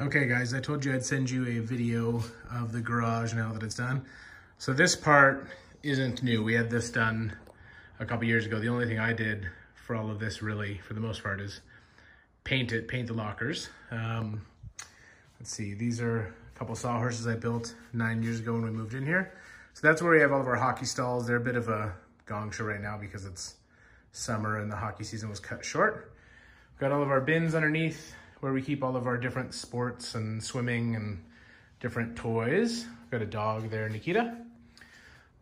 Okay guys, I told you I'd send you a video of the garage now that it's done. So this part isn't new. We had this done a couple years ago. The only thing I did for all of this really, for the most part, is paint the lockers. Let's see, these are a couple sawhorses I built 9 years ago when we moved in here. So that's where we have all of our hockey stalls. They're a bit of a gong show right now because it's summer and the hockey season was cut short. We've got all of our bins underneath where we keep all of our different sports and swimming and different toys. We've got a dog there, Nikita.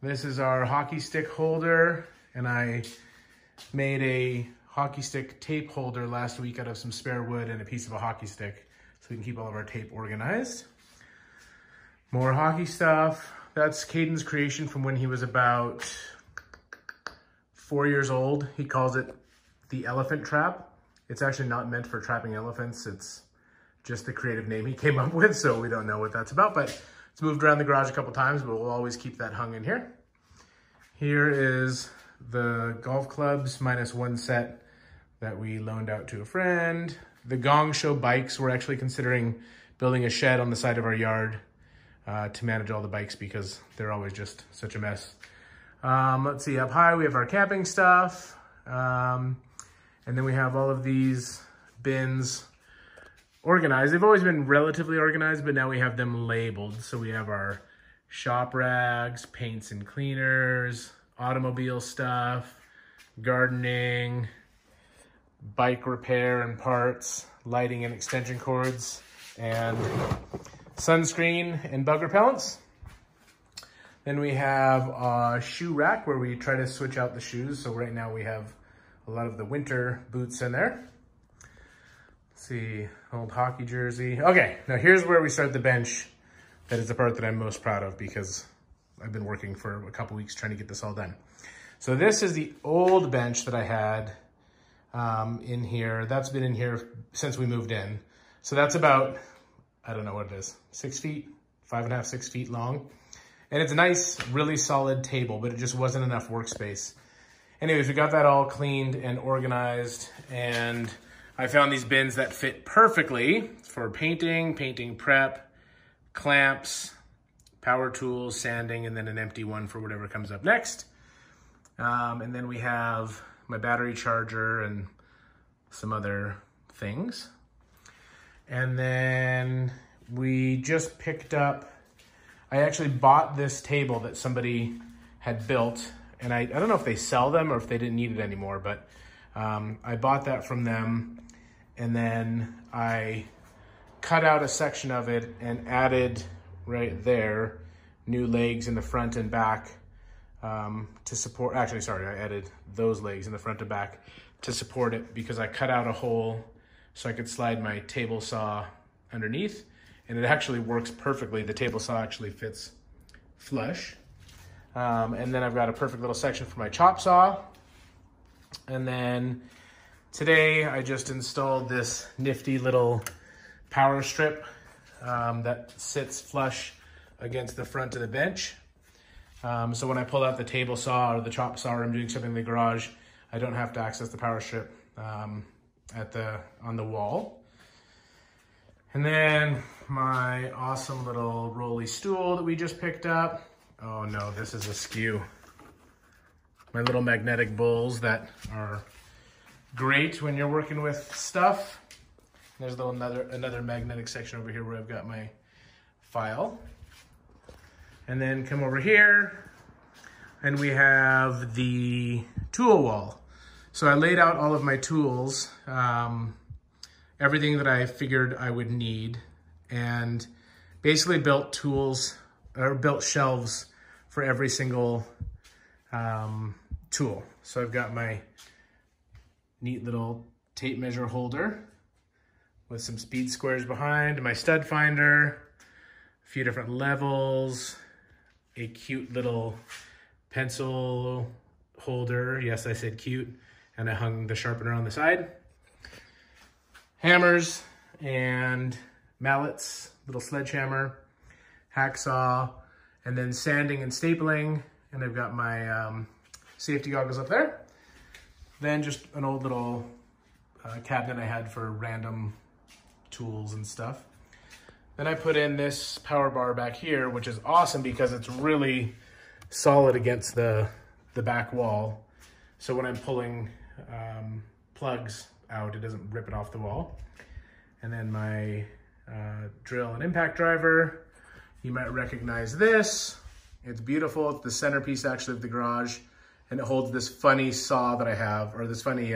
This is our hockey stick holder, and I made a hockey stick tape holder last week out of some spare wood and a piece of a hockey stick so we can keep all of our tape organized. More hockey stuff. That's Caden's creation from when he was about 4 years old. He calls it the elephant trap. It's actually not meant for trapping elephants. It's just the creative name he came up with, so we don't know what that's about, but it's moved around the garage a couple times, but we'll always keep that hung in here. Here is the golf clubs minus one set that we loaned out to a friend. The Gong Show bikes, we're actually considering building a shed on the side of our yard to manage all the bikes because they're always just such a mess. Let's see, up high we have our camping stuff. And then we have all of these bins organized. They've always been relatively organized, but now we have them labeled. So we have our shop rags, paints and cleaners, automobile stuff, gardening, bike repair and parts, lighting and extension cords, and sunscreen and bug repellents. Then we have a shoe rack where we try to switch out the shoes. So right now we have a lot of the winter boots in there. Let's see, old hockey jersey. Okay, now here's where we start the bench. That is the part that I'm most proud of because I've been working for a couple weeks trying to get this all done. So this is the old bench that I had in here. That's been in here since we moved in. So that's about, I don't know what it is, 6 feet, 5.5, 6 feet long. And it's a nice, really solid table, but it just wasn't enough workspace. Anyways, we got that all cleaned and organized, and I found these bins that fit perfectly for painting, painting prep, clamps, power tools, sanding, and then an empty one for whatever comes up next. And then we have my battery charger and some other things. And then we just picked up, I actually bought this table that somebody had built. And I don't know if they sell them or if they didn't need it anymore, but I bought that from them. And then I cut out a section of it and added right there new legs in the front and back to support, actually, sorry, I added those legs in the front and back to support it because I cut out a hole so I could slide my table saw underneath. And it actually works perfectly. The table saw actually fits flush. And then I've got a perfect little section for my chop saw. And then today I just installed this nifty little power strip that sits flush against the front of the bench. So when I pull out the table saw or the chop saw or I'm doing something in the garage, I don't have to access the power strip on the wall. And then my awesome little rolly stool that we just picked up. Oh no, this is askew. My little magnetic bowls that are great when you're working with stuff. There's another magnetic section over here where I've got my file. And then come over here and we have the tool wall. So I laid out all of my tools, everything that I figured I would need, and basically built shelves for every single tool. So I've got my neat little tape measure holder with some speed squares behind, my stud finder, a few different levels, a cute little pencil holder. Yes, I said cute. And I hung the sharpener on the side. Hammers and mallets, little sledgehammer, hacksaw, and then sanding and stapling. And I've got my safety goggles up there. Then just an old little cabinet I had for random tools and stuff. Then I put in this power bar back here, which is awesome because it's really solid against the back wall. So when I'm pulling plugs out, it doesn't rip it off the wall. And then my drill and impact driver. You might recognize this. It's beautiful. It's the centerpiece actually of the garage. And it holds this funny saw that I have, or this funny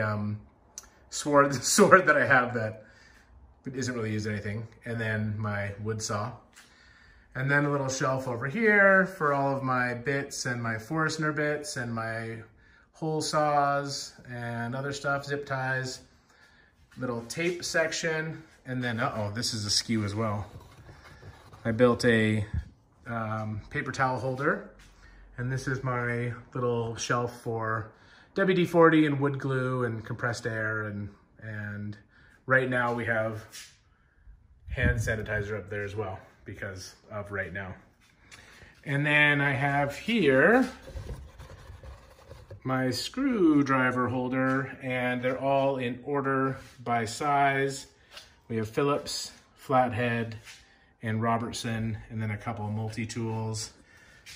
sword that I have that isn't really used anything. And then my wood saw. And then a little shelf over here for all of my bits and my Forstner bits and my hole saws and other stuff, zip ties, little tape section. And then, this is askew as well. I built a paper towel holder, and this is my little shelf for WD-40 and wood glue and compressed air, and right now we have hand sanitizer up there as well because of right now. And then I have here my screwdriver holder, and they're all in order by size. We have Phillips, flathead, and Robertson, and then a couple of multi-tools,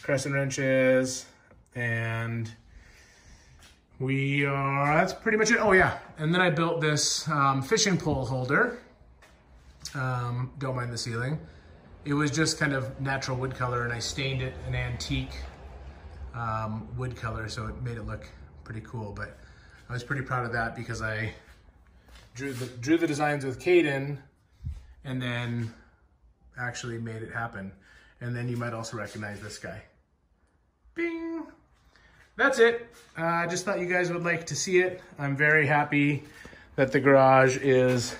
crescent wrenches, and that's pretty much it. Oh yeah, and then I built this fishing pole holder. Don't mind the ceiling. It was just kind of natural wood color, and I stained it an antique wood color, so it made it look pretty cool. But I was pretty proud of that because I drew the designs with Caden, and then actually made it happen. And then you might also recognize this guy. Bing! That's it. I just thought you guys would like to see it. I'm very happy that the garage is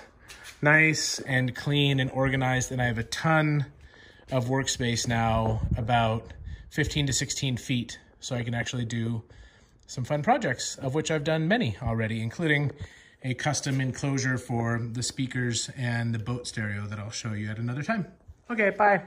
nice and clean and organized, and I have a ton of workspace now, about 15 to 16 feet, so I can actually do some fun projects, of which I've done many already, including a custom enclosure for the speakers and the boat stereo that I'll show you at another time. Okay, bye.